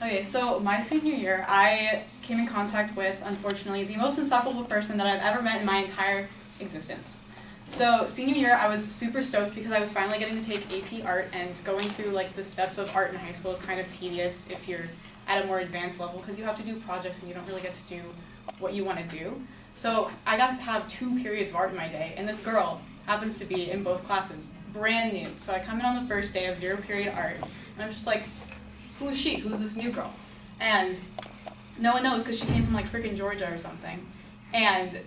Okay, so my senior year, I came in contact with, unfortunately, the most insufferable person that I've ever met in my entire existence. So senior year, I was super stoked because I was finally getting to take AP art, and going through like the steps of art in high school is kind of tedious if you're at a more advanced level because you have to do projects and you don't really get to do what you want to do. So I got to have 2 periods of art in my day, and this girl happens to be in both classes, brand new. So I come in on the first day of 0 period art, and I'm just like, who is she? Who's this new girl? And no one knows because she came from like freaking Georgia or something. And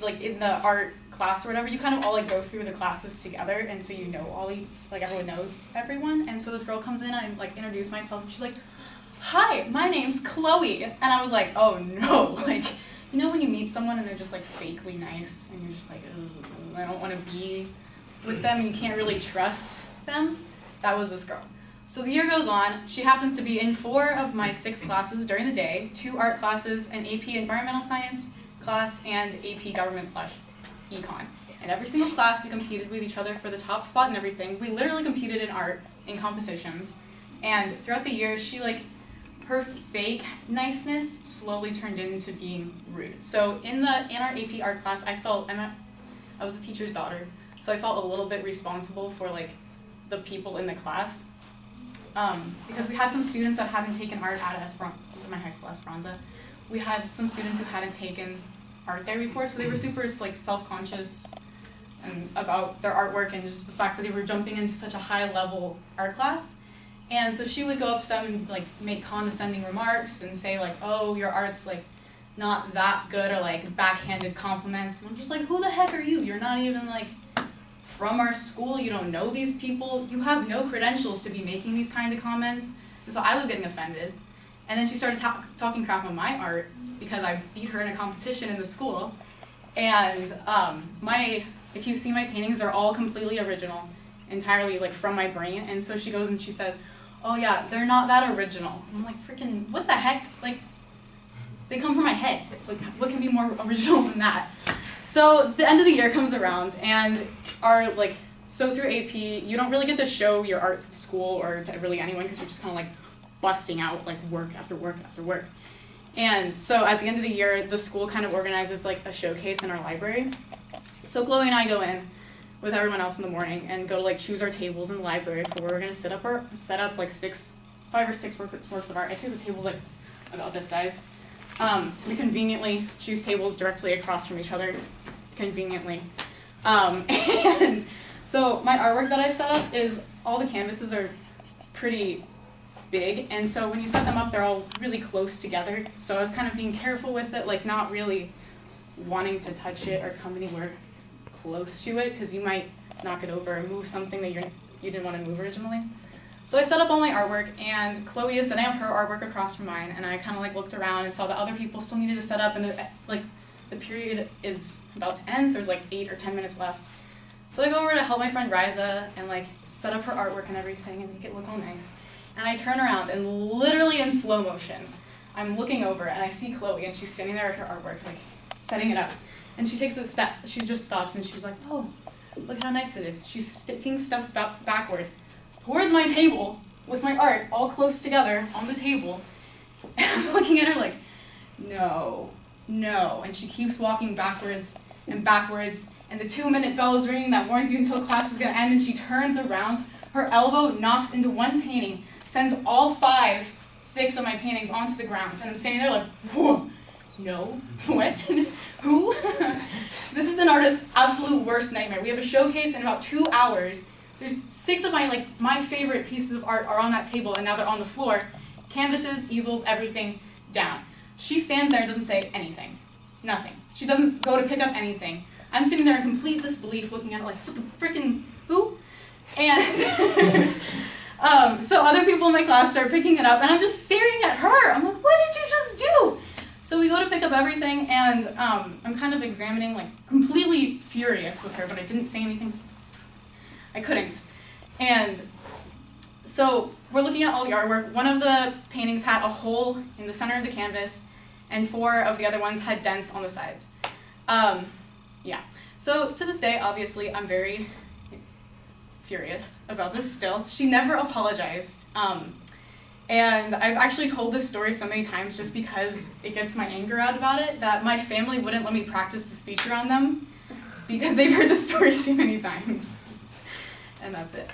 like in the art class or whatever, you kind of all like go through the classes together, and so you know like everyone knows everyone. And so this girl comes in and I like introduce myself, and she's like, "Hi, my name's Chloe." And I was like, oh no, like, you know when you meet someone and they're just like fakely nice and you're just like, I don't want to be with them and you can't really trust them? That was this girl. So the year goes on. She happens to be in 4 of my 6 classes during the day, 2 art classes, an AP Environmental Science class, and AP Government/Econ. And every single class we competed with each other for the top spot and everything. We literally competed in art in competitions. And throughout the year, her fake niceness slowly turned into being rude. So in our AP art class, I was a teacher's daughter, so I felt a little bit responsible for like the people in the class. Because we had some students that hadn't taken art at my high school, Esperanza. We had some students who hadn't taken art there before, so they were super like self-conscious and about their artwork and just the fact that they were jumping into such a high-level art class. And so she would go up to them and like make condescending remarks and say like, "Oh, your art's like not that good," or like backhanded compliments. And I'm just like, who the heck are you? You're not even like from our school, you don't know these people, you have no credentials to be making these kind of comments. And so I was getting offended. And then she started talking crap on my art because I beat her in a competition in the school. And if you see my paintings, they're all completely original, entirely like from my brain. And so she goes and she says, "Oh yeah, they're not that original." And I'm like, freaking, what the heck? Like, they come from my head. Like, what can be more original than that? So the end of the year comes around, and so through AP, you don't really get to show your art to the school or to really anyone because you're just kind of like busting out like work after work after work. And so at the end of the year, the school kind of organizes like a showcase in our library. So Chloe and I go in with everyone else in the morning and go to like choose our tables in the library for where we're gonna set up like 5 or 6 works of art. I'd say the table's like about this size. We conveniently choose tables directly across from each other, conveniently. And so my artwork that I set up is, all the canvases are pretty big, and so when you set them up, they're all really close together. So I was kind of being careful with it, like not really wanting to touch it or come anywhere close to it, because you might knock it over or move something that you didn't want to move originally. So I set up all my artwork, and Chloe is setting up her artwork across from mine, and I kind of like looked around and saw that other people still needed to set up, and the period is about to end. There's like 8 or 10 minutes left. So I go over to help my friend Riza and like set up her artwork and everything and make it look all nice. And I turn around and literally in slow motion, I'm looking over and I see Chloe, and she's standing there at her artwork, like setting it up. And she takes a step, she just stops and she's like, "Oh, look how nice it is." She's taking steps backward towards my table with my art all close together on the table. And I'm looking at her like, no. And she keeps walking backwards and backwards, and the 2-minute bell is ringing that warns you until class is gonna end, and she turns around, her elbow knocks into one painting, sends all 5, 6 of my paintings onto the ground, and I'm standing there like, whoa, no, what, who? This is an artist's absolute worst nightmare. We have a showcase in about 2 hours. There's 6 of my favorite pieces of art are on that table, and now they're on the floor. Canvases, easels, everything down. She stands there and doesn't say anything. Nothing. She doesn't go to pick up anything. I'm sitting there in complete disbelief looking at it like, what the frickin' who? And so other people in my class start picking it up, and I'm just staring at her. I'm like, what did you just do? So we go to pick up everything, and I'm kind of examining, like completely furious with her, but I didn't say anything. I couldn't. And so we're looking at all the artwork. One of the paintings had a hole in the center of the canvas, and 4 of the other ones had dents on the sides. Yeah. So to this day, obviously, I'm very furious about this still. She never apologized. And I've actually told this story so many times just because it gets my anger out about it, that my family wouldn't let me practice the speech around them because they've heard the story too many times. And that's it.